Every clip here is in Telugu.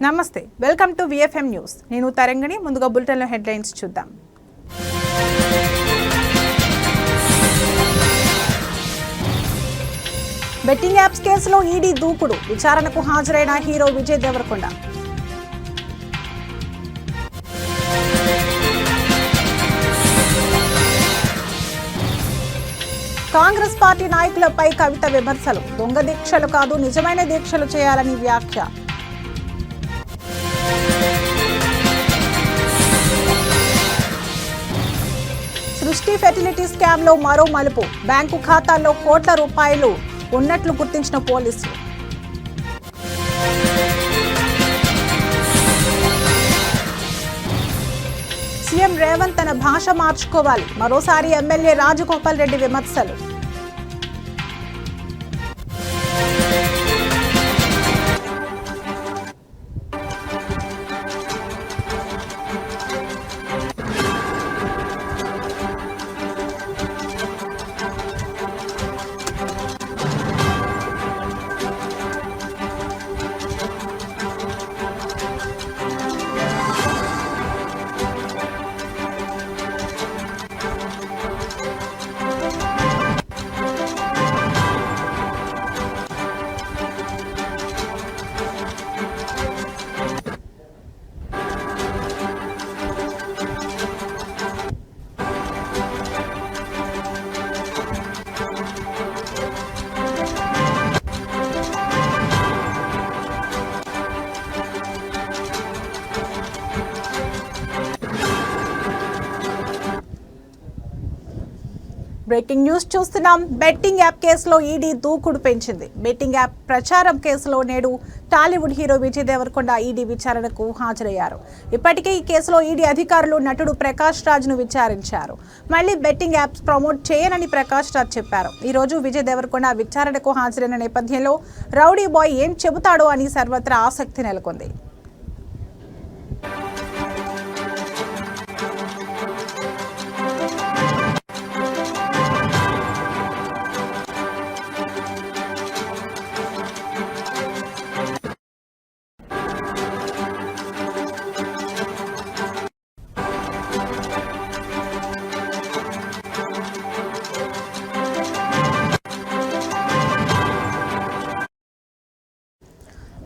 నమస్తే, వెల్కమ్ టు విఎఫ్ఎం న్యూస్. నేను తరంగిణి. ముందుగా బులెటిన్లో హెడ్లైన్స్ చూద్దాం. బెట్టింగ్ యాప్స్ కేసులో ఈడీ దూకుడు. విచారణకు హాజరైన హీరో విజయ్ దేవరకొండ. కాంగ్రెస్ పార్టీ నాయకులపై కవిత విమర్శలు. దొంగ దీక్షలు కాదు, నిజమైన దీక్షలు చేయాలని వ్యాఖ్య. సృష్టి ఫెర్టిలిటీ స్కామ్ లో మరో మలుపు. బ్యాంకు ఖాతాల్లో కోట్ల రూపాయలు ఉన్నట్లు గుర్తించిన పోలీసులు. సీఎం రేవంత్ తన భాష మార్చుకోవాలి. మరోసారి ఎమ్మెల్యే రాజగోపాల్ రెడ్డి విమర్శలు. బ్రేకింగ్ న్యూస్ చూస్తున్నాం. బెట్టింగ్ యాప్ కేసులో ఈడీ దూకుడు పెంచింది. బెట్టింగ్ యాప్ ప్రచారం కేసులో నేడు టాలీవుడ్ హీరో విజయ్ దేవరకొండ ఈడీ విచారణకు హాజరయ్యారు. ఇప్పటికే ఈ కేసులో ఈడీ అధికారులు నటుడు ప్రకాష్ రాజ్ను విచారించారు. మళ్లీ బెట్టింగ్ యాప్స్ ప్రమోట్ చేయనని ప్రకాష్ రాజ్ చెప్పారు. ఈ రోజు విజయ్ దేవరకొండ విచారణకు హాజరైన నేపథ్యంలో రౌడీ బాయ్ ఏం చెబుతాడో అని సర్వత్రా ఆసక్తి నెలకొంది.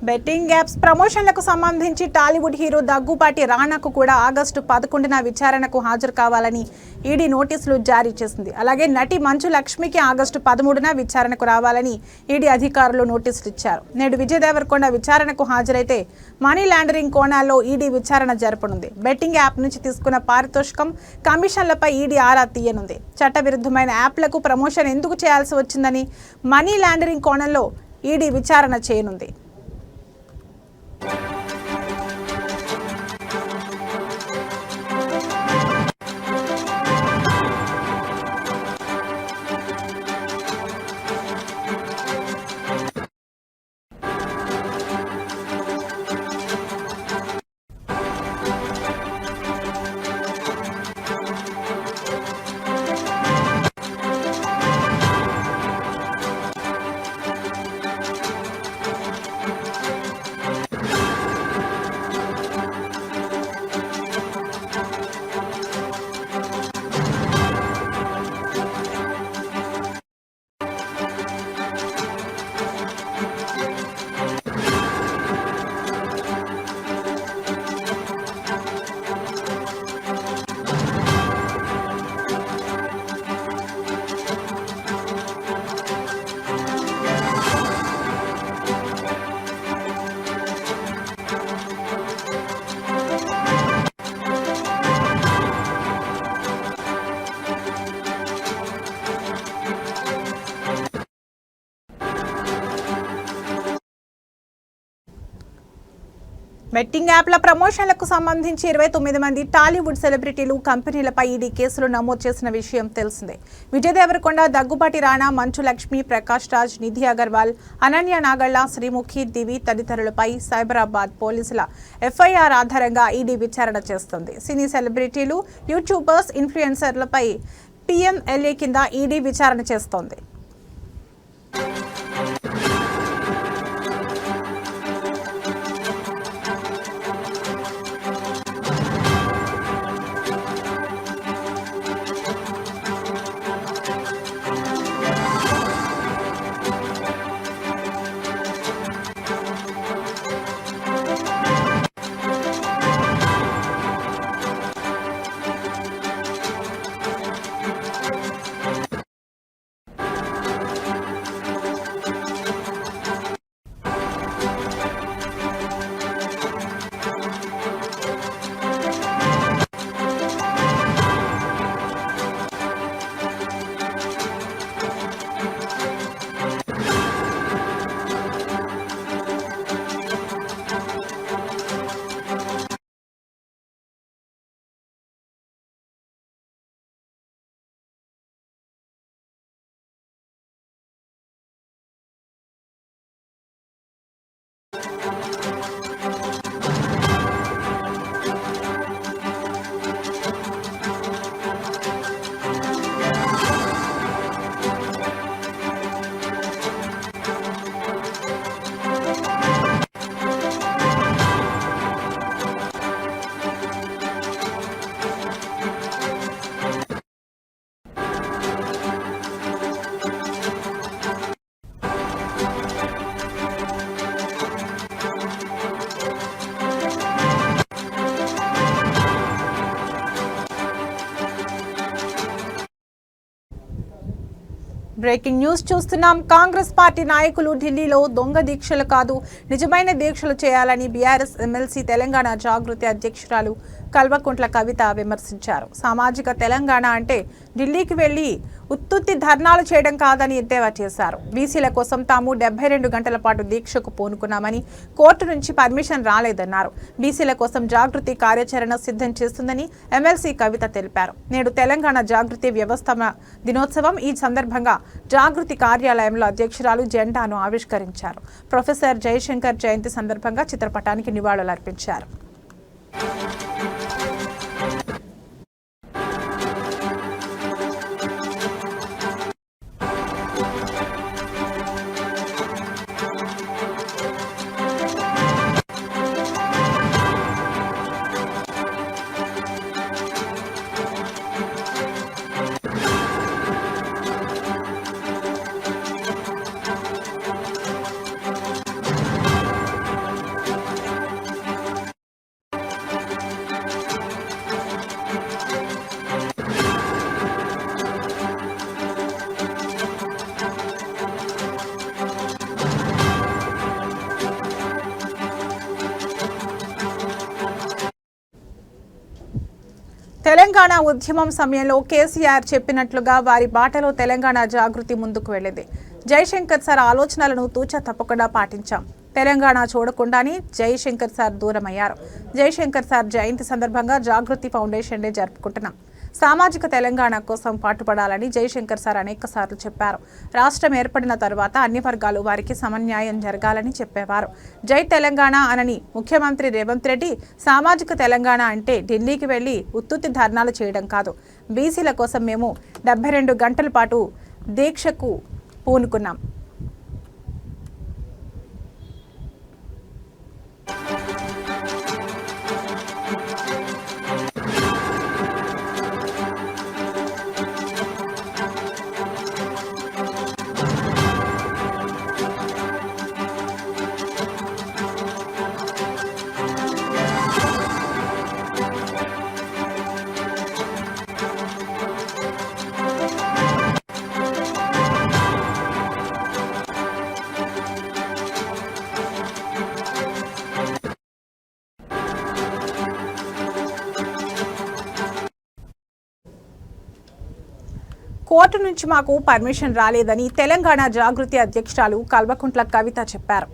బెట్టింగ్ యాప్స్ ప్రమోషన్లకు సంబంధించి టాలీవుడ్ హీరో దగ్గుబాటి రానాకు కూడా ఆగస్టు 11న విచారణకు హాజరు కావాలని ఈడీ నోటీసులు జారీ చేసింది. అలాగే నటి మంచు లక్ష్మికి ఆగస్టు 13న విచారణకు రావాలని ఈడీ అధికారులు నోటీసులు ఇచ్చారు. నేడు విజయ్ దేవరకొండ విచారణకు హాజరైతే మనీ లాండరింగ్ కోణాల్లో ఈడీ విచారణ జరపనుంది. బెట్టింగ్ యాప్ నుంచి తీసుకున్న పారితోషికం, కమిషన్లపై ఈడీ ఆరా తీయనుంది. చట్టవిరుద్ధమైన యాప్లకు ప్రమోషన్ ఎందుకు చేయాల్సి వచ్చిందని మనీ లాండరింగ్ కోణంలో ఈడీ విచారణ చేయనుంది. బెట్టింగ్ యాప్ల ప్రమోషన్లకు సంబంధించి 29 మంది టాలీవుడ్ సెలబ్రిటీలు, కంపెనీలపై ఈడీ కేసులు నమోదు చేసిన విషయం తెలిసిందే. విజయ్ దేవరకొండ, దగ్గుబాటి రానా, మంచు లక్ష్మి, ప్రకాష్ రాజ్, నిధి అగర్వాల్, అనన్య నాగళ్ల, శ్రీముఖి, దివి తదితరులపై సైబరాబాద్ పోలీసుల ఎఫ్ఐఆర్ ఆధారంగా ఈడీ విచారణ చేస్తుంది. సినీ సెలబ్రిటీలు, యూట్యూబర్స్, ఇన్ఫ్లుయెన్సర్లపై PMLA కింద ఈడీ విచారణ చేస్తోంది. బ్రేకింగ్ న్యూస్ చూస్తున్నాం. కాంగ్రెస్ పార్టీ నాయకులు ఢిల్లీలో దొంగ దీక్షలు కాదు నిజమైన దీక్షలు చేయాలని బీఆర్ఎస్ ఎమ్మెల్సీ తెలంగాణ జాగృతి అధ్యక్షురాలు కల్వకుంట్ల కవిత విమర్శించారు. సామాజిక తెలంగాణ అంటే ఢిల్లీకి వెళ్లి ఉత్తుత్తి ధర్నాలు చేయడం కాదని ఎద్దేవా చేశారు. బీసీల కోసం తాము 72 గంటల పాటు దీక్షకు పూనుకున్నామని, కోర్టు నుంచి పర్మిషన్ రాలేదన్నారు. బీసీల కోసం జాగృతి కార్యాచరణ సిద్ధం చేస్తుందని ఎమ్మెల్సీ కవిత తెలిపారు. నేడు తెలంగాణ జాగృతి వ్యవస్థాపన దినోత్సవం. ఈ సందర్భంగా జాగృతి కార్యాలయంలో అధ్యక్షురాలు జెండాను ఆవిష్కరించారు. ప్రొఫెసర్ జయశంకర్ జయంతి సందర్భంగా చిత్రపటానికి నివాళులర్పించారు. తెలంగాణ ఉద్యమం సమయంలో కేసీఆర్ చెప్పినట్లుగా వారి బాటలో తెలంగాణ జాగృతి ముందుకు వెళ్ళింది. జయశంకర్ సార్ ఆలోచనలను తూచా తప్పకుండా పాటించాం. తెలంగాణ చూడకుండానే జయశంకర్ సార్ దూరమయ్యారు. జయశంకర్ సార్ జయంతి సందర్భంగా జాగృతి ఫౌండేషన్ డే జరుపుకుంటున్నాం. సామాజిక తెలంగాణ కోసం పాటుపడాలని జయశంకర్ సార్ అనేక సార్లు చెప్పారు. రాష్ట్రం ఏర్పడిన తరువాత అన్ని వర్గాలు వారికి సమన్యాయం జరగాలని చెప్పేవారు. జై తెలంగాణ అనని ముఖ్యమంత్రి రేవంత్ రెడ్డి సామాజిక తెలంగాణ అంటే ఢిల్లీకి వెళ్లి ఉత్తుత్తి ధర్నాలు చేయడం కాదు. బీసీల కోసం మేము 72 గంటల పాటు దీక్షకు పూనుకున్నాం. కోర్టు నుంచి మాకు పర్మిషన్ రాలేదని తెలంగాణ జాగృతి అధ్యక్షురాలు కల్వకుంట్ల కవిత చెప్పారు.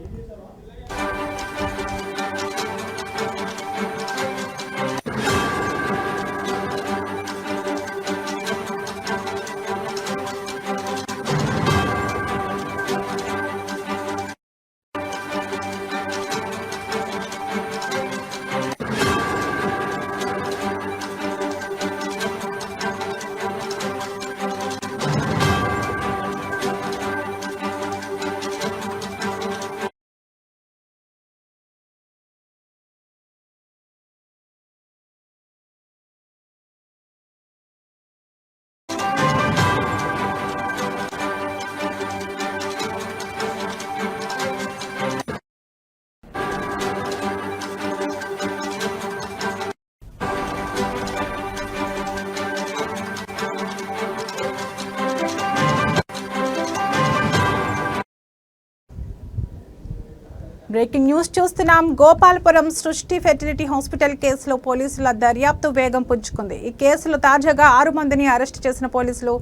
బ్రేకింగ్ న్యూస్ చూస్తున్నాం. గోపాలపురం సృష్టి ఫెర్టిలిటీ హాస్పిటల్ కేసులో పోలీసుల దర్యాప్తు వేగం పుంజుకుంది. ఈ కేసులో తాజాగా 6 మందిని అరెస్ట్ చేసిన పోలీసులు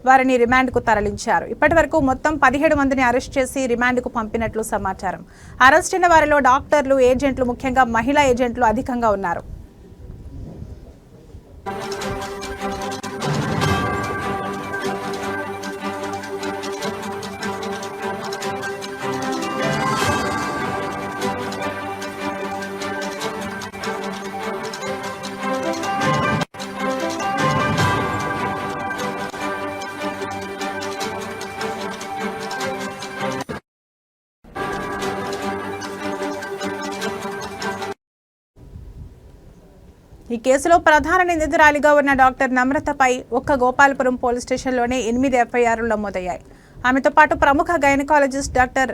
వారిని రిమాండ్కు తరలించారు. ఇప్పటి వరకు మొత్తం 17 మందిని అరెస్ట్ చేసి రిమాండ్కు పంపినట్లు సమాచారం. అరెస్ట్ అయిన వారిలో డాక్టర్లు, ఏజెంట్లు, ముఖ్యంగా మహిళా ఏజెంట్లు అధికంగా ఉన్నారు. ఈ కేసులో ప్రధాన నిందితురాలిగా ఉన్న డాక్టర్ నమ్రతపై ఒక్క గోపాలపురం పోలీస్ స్టేషన్లోనే 8 ఎఫ్ఐఆర్లు నమోదయ్యాయి. ఆమెతో పాటు ప్రముఖ గైనకాలజిస్ట్ డాక్టర్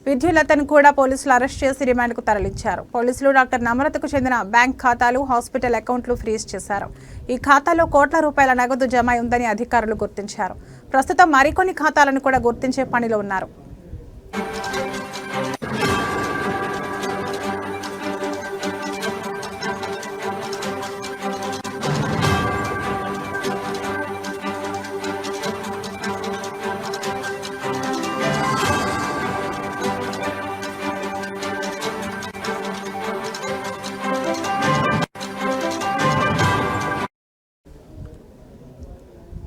విద్యులతను కూడా పోలీసులు అరెస్ట్ చేసి రిమాండ్కు తరలించారు. పోలీసులు డాక్టర్ నమ్రతకు చెందిన బ్యాంక్ ఖాతాలు, హాస్పిటల్ అకౌంట్లు ఫ్రీజ్ చేశారు. ఈ ఖాతాలో కోట్ల రూపాయల నగదు జమ ఉందని అధికారులు గుర్తించారు. ప్రస్తుతం మరికొన్ని ఖాతాలను కూడా గుర్తించే పనిలో ఉన్నారు.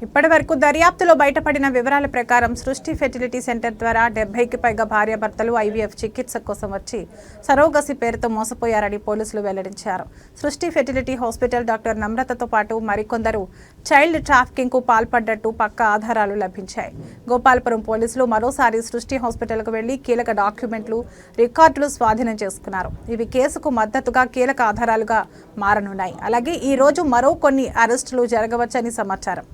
ఇప్పటి వరకు దర్యాప్తులో బయటపడిన వివరాల ప్రకారం సృష్టి ఫెర్టిలిటీ సెంటర్ ద్వారా 70కి పైగా భార్యాభర్తలు ఐవీఎఫ్ చికిత్స కోసం వచ్చి సరోగసి పేరుతో మోసపోయారని పోలీసులు వెల్లడించారు. సృష్టి ఫెర్టిలిటీ హాస్పిటల్ డాక్టర్ నమ్రతతో పాటు మరికొందరు చైల్డ్ ట్రాఫికింగ్కు పాల్పడ్డట్టు పక్కా ఆధారాలు లభించాయి. గోపాలపురం పోలీసులు మరోసారి సృష్టి హాస్పిటల్కు వెళ్లి కీలక డాక్యుమెంట్లు, రికార్డులు స్వాధీనం చేసుకున్నారు. ఇవి కేసుకు మద్దతుగా కీలక ఆధారాలుగా మారనున్నాయి. అలాగే ఈ రోజు మరో కొన్ని అరెస్టులు జరగవచ్చని సమాచారం.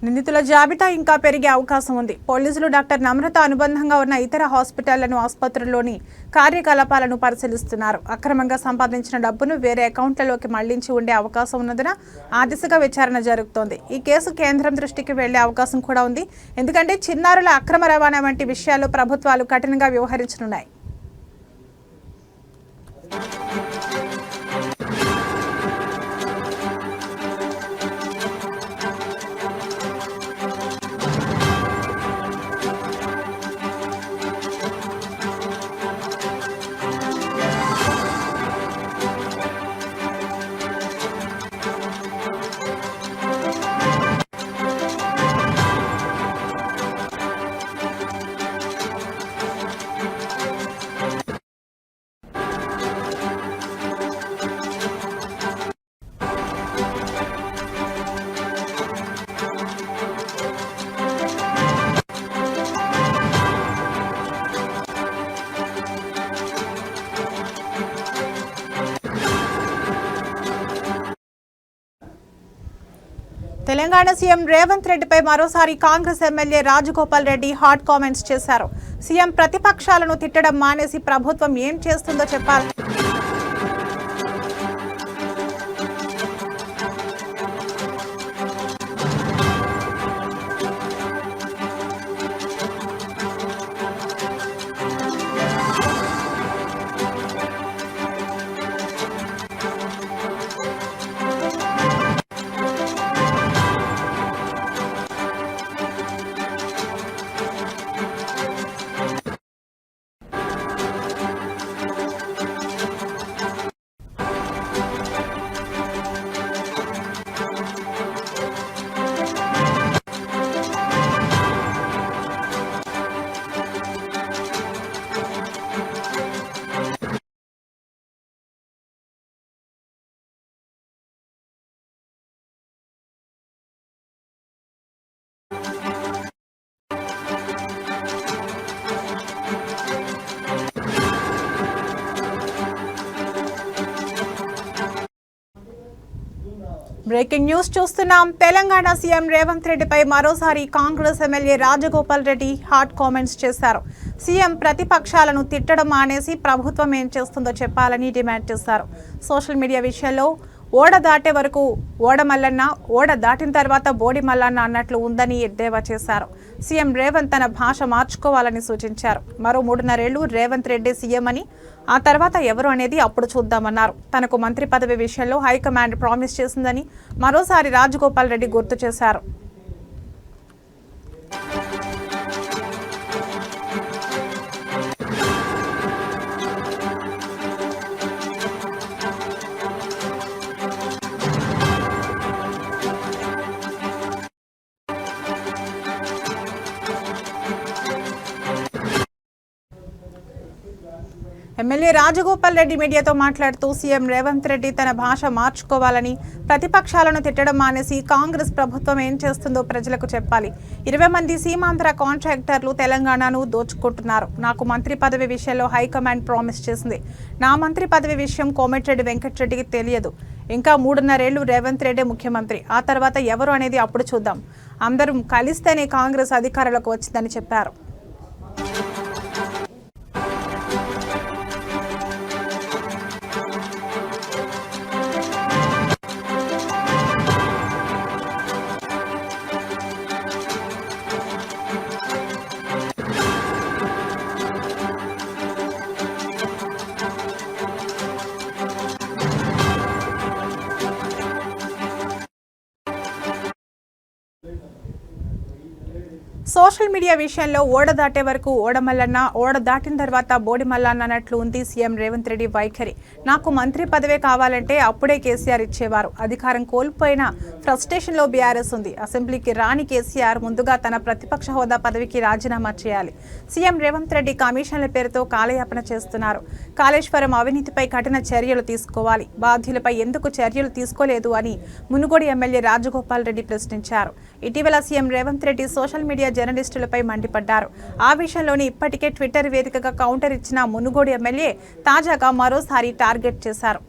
నిందితుల జాబితా ఇంకా పెరిగే అవకాశం ఉంది. పోలీసులు డాక్టర్ నమ్రత అనుబంధంగా ఉన్న ఇతర హాస్పిటళ్లను, ఆసుపత్రుల్లోని కార్యకలాపాలను పరిశీలిస్తున్నారు. అక్రమంగా సంపాదించిన డబ్బును వేరే అకౌంట్లలోకి మళ్లించి ఉండే అవకాశం ఉన్నందున ఆ దిశగా విచారణ జరుగుతోంది. ఈ కేసు కేంద్రం దృష్టికి వెళ్లే అవకాశం కూడా ఉంది. ఎందుకంటే చిన్నారుల అక్రమ రవాణా వంటి విషయాల్లో ప్రభుత్వాలు కఠినంగా వ్యవహరించనున్నాయి. తెలంగాణ సీఎం రేవంత్ రెడ్డిపై మరోసారి Congress MLA Rajagopal Reddy hot comments చేశారు. సీఎం ప్రతిపక్షాలను తిట్టడం మానేసి ప్రభుత్వం ఏం చేస్తుందో చెప్పాలి. బ్రేకింగ్ న్యూస్ చూస్తున్నాం. తెలంగాణ సీఎం రేవంత్ రెడ్డిపై మరోసారి Congress MLA Rajagopal Reddy hot comments చేశారు. సీఎం ప్రతిపక్షాలను తిట్టడం మానేసి ప్రభుత్వం ఏం చేస్తుందో చెప్పాలని డిమాండ్ చేశారు. సోషల్ మీడియా విషయంలో ఓడ దాటే వరకు ఓడ మల్లన్న, ఓడ దాటిన తర్వాత బోడి మల్లన్న అన్నట్లు ఉందని ఎద్దేవా చేశారు. సీఎం రేవంత్ తన భాష మార్చుకోవాలని సూచించారు. మరో 3.5 ఏళ్లు రేవంత్ రెడ్డి సీఎం అని, ఆ తర్వాత ఎవరు అనేది అప్పుడు చూద్దామన్నారు. తనకు మంత్రి పదవి విషయంలో హైకమాండ్ ప్రామిస్ చేసిందని మరోసారి రాజగోపాల్ రెడ్డి గుర్తు చేశారు. ఎమ్మెల్యే రాజగోపాల్ రెడ్డి మీడియాతో మాట్లాడుతూ సీఎం రేవంత్ రెడ్డి తన భాష మార్చుకోవాలని, ప్రతిపక్షాలను తిట్టడం మానేసి కాంగ్రెస్ ప్రభుత్వం ఏం చేస్తుందో ప్రజలకు చెప్పాలి. 20 మంది సీమాంధ్ర కాంట్రాక్టర్లు తెలంగాణను దోచుకుంటున్నారు. నాకు మంత్రి పదవి విషయంలో హైకమాండ్ ప్రామిస్ చేసింది. నా మంత్రి పదవి విషయం కోమటిరెడ్డి వెంకటరెడ్డికి తెలియదు. ఇంకా 3.5 ఏళ్లు రేవంత్ రెడ్డి ముఖ్యమంత్రి. ఆ తర్వాత ఎవరు అనేది అప్పుడు చూద్దాం. అందరం కలిస్తేనే కాంగ్రెస్ అధికారంలోకి వచ్చిందని చెప్పారు. సోషల్ మీడియా విషయంలో ఓడ దాటే వరకు ఓడమల్లన్న, ఓడ దాటిన తర్వాత బోడి మల్లన్న అన్నట్లు ఉంది సీఎం రేవంత్ రెడ్డి వైఖరి. నాకు మంత్రి పదవే కావాలంటే అప్పుడే కేసీఆర్ ఇచ్చేవారు. అధికారం కోల్పోయిన ఫ్రస్ట్రేషన్లో బీఆర్ఎస్ ఉంది. అసెంబ్లీకి రాని కేసీఆర్ ముందుగా తన ప్రతిపక్ష హోదా పదవికి రాజీనామా చేయాలి. సీఎం రేవంత్ రెడ్డి కమిషన్ల పేరుతో కాలయాపన చేస్తున్నారు. కాళేశ్వరం అవినీతిపై కఠిన చర్యలు తీసుకోవాలి. బాధ్యులపై ఎందుకు చర్యలు తీసుకోలేదు అని మునుగోడు ఎమ్మెల్యే రాజగోపాల్ రెడ్డి ప్రశ్నించారు. ఇటీవల CM Revanth Reddy social media జర్నలిస్టులపై మండిపడ్డారు. ఆ విషయంలోనే ఇప్పటికే ట్విట్టర్ వేదికగా కౌంటర్ ఇచ్చిన మునుగోడు ఎమ్మెల్యే తాజాగా మరోసారి టార్గెట్ చేశారు.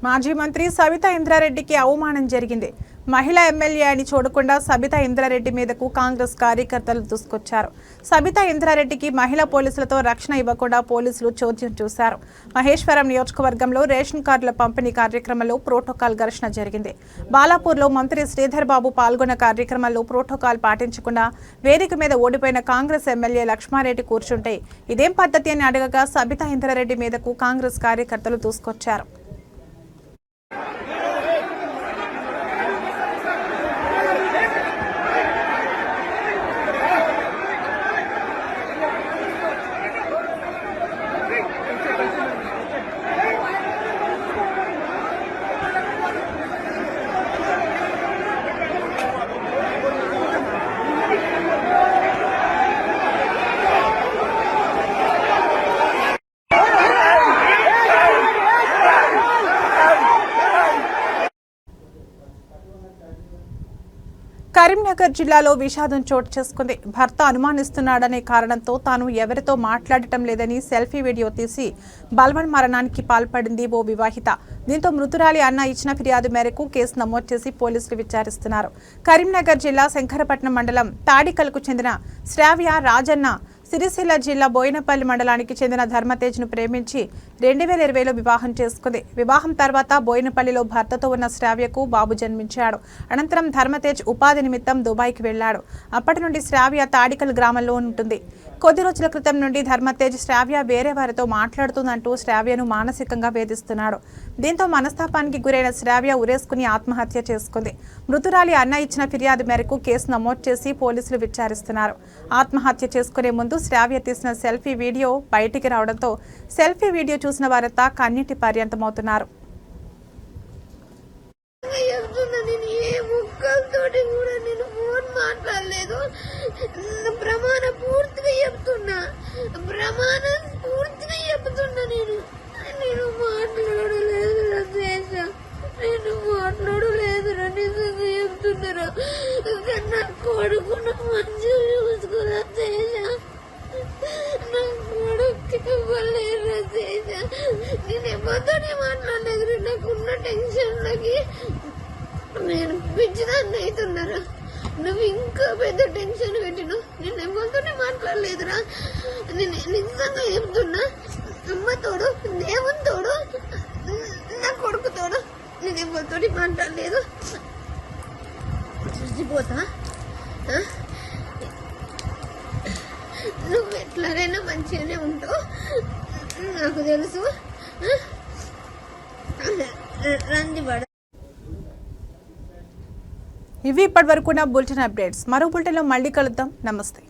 మాజీ మంత్రి సబితా ఇంద్రారెడ్డికి అవమానం జరిగింది. మహిళా ఎమ్మెల్యే అని చూడకుండా సబితా ఇంద్రారెడ్డి మీదకు కాంగ్రెస్ కార్యకర్తలు దూసుకొచ్చారు. సబితా ఇంద్రారెడ్డికి మహిళా పోలీసులతో రక్షణ ఇవ్వకుండా పోలీసులు చోద్యం చూశారు. మహేశ్వరం నియోజకవర్గంలో రేషన్ కార్డుల పంపిణీ కార్యక్రమంలో ప్రోటోకాల్ ఘర్షణ జరిగింది. బాలాపూర్లో మంత్రి శ్రీధర్ బాబు పాల్గొన్న కార్యక్రమంలో ప్రోటోకాల్ పాటించకుండా వేదిక మీద ఓడిపోయిన కాంగ్రెస్ ఎమ్మెల్యే లక్ష్మారెడ్డి కూర్చుంటే ఇదేం పద్ధతి అని అడగగా సబితా ఇంద్రారెడ్డి మీదకు కాంగ్రెస్ కార్యకర్తలు దూసుకొచ్చారు. కరీంనగర్ జిల్లాలో విషాదం చోటు చేసుకుంది. భర్త అనుమానిస్తున్నాడనే కారణంతో తాను ఎవరితో మాట్లాడటం లేదని సెల్ఫీ వీడియో తీసి బల్వన్ మరణానికి పాల్పడింది ఓ వివాహిత. దీంతో మృతురాలి అన్న ఇచ్చిన ఫిర్యాదు మేరకు కేసు నమోదు చేసి పోలీసులు విచారిస్తున్నారు. కరీంనగర్ జిల్లా శంకరపట్నం మండలం తాడికల్కు చెందిన శ్రావ్య రాజన్న సిరిసిల్ల జిల్లా బోయినపల్లి మండలానికి చెందిన ధర్మతేజ్ను ప్రేమించి 2020లో వివాహం చేసుకుంది. వివాహం తర్వాత బోయినపల్లిలో భర్తతో ఉన్న శ్రావ్యకు బాబు జన్మించాడు. అనంతరం ధర్మతేజ్ ఉపాధి నిమిత్తం దుబాయ్కి వెళ్లాడు. అప్పటి నుండి శ్రావ్య తాడికల్ గ్రామంలో ఉంటుంది. కొద్ది రోజుల క్రితం నుండి ధర్మతేజ్ శ్రావ్య వేరే వారితో మాట్లాడుతుందంటూ శ్రావ్యను మానసికంగా వేధిస్తున్నాడు. దీంతో మనస్తాపానికి గురైన శ్రావ్య ఉరేసుకుని ఆత్మహత్య చేసుకుంది. మృతురాలి అన్న ఇచ్చిన ఫిర్యాదు మేరకు కేసు నమోదు చేసి పోలీసులు విచారిస్తున్నారు. ఆత్మహత్య చేసుకునే ముందు శ్రావ్య తీసిన సెల్ఫీ వీడియో బయటికి రావడంతో సెల్ఫీ వీడియో చూసిన వారంతా కన్నీటి పర్యంతమవుతున్నారు. కొడుకున్న మంచి చూసుకురా నేను ఎవరితోనే మాట్లాడలేదు. నాకున్న టెన్షన్లకి నేను పిచ్చిదాన్ని అవుతున్నారా. నువ్వు ఇంకా పెద్ద టెన్షన్ పెట్టినావు. నేను ఎవరితోనే మాట్లాడలేదురా. నేను నిజంగా చెప్తున్నా. అమ్మ తోడు, దేవుని తోడు, నా కొడుకు తోడు, నేను ఎవరితోటి మాట్లాడలేదు. చూసిపోతా. నువ్వు ఎట్లాగైనా మంచిగానే ఉంటావు నాకు తెలుసు. రంది పడ. ఇవి ఇప్పటి వరకు నా బులెటిన్ అప్డేట్స్. మరో బులెటిన్లో మళ్ళీ కలుద్దాం. నమస్తే.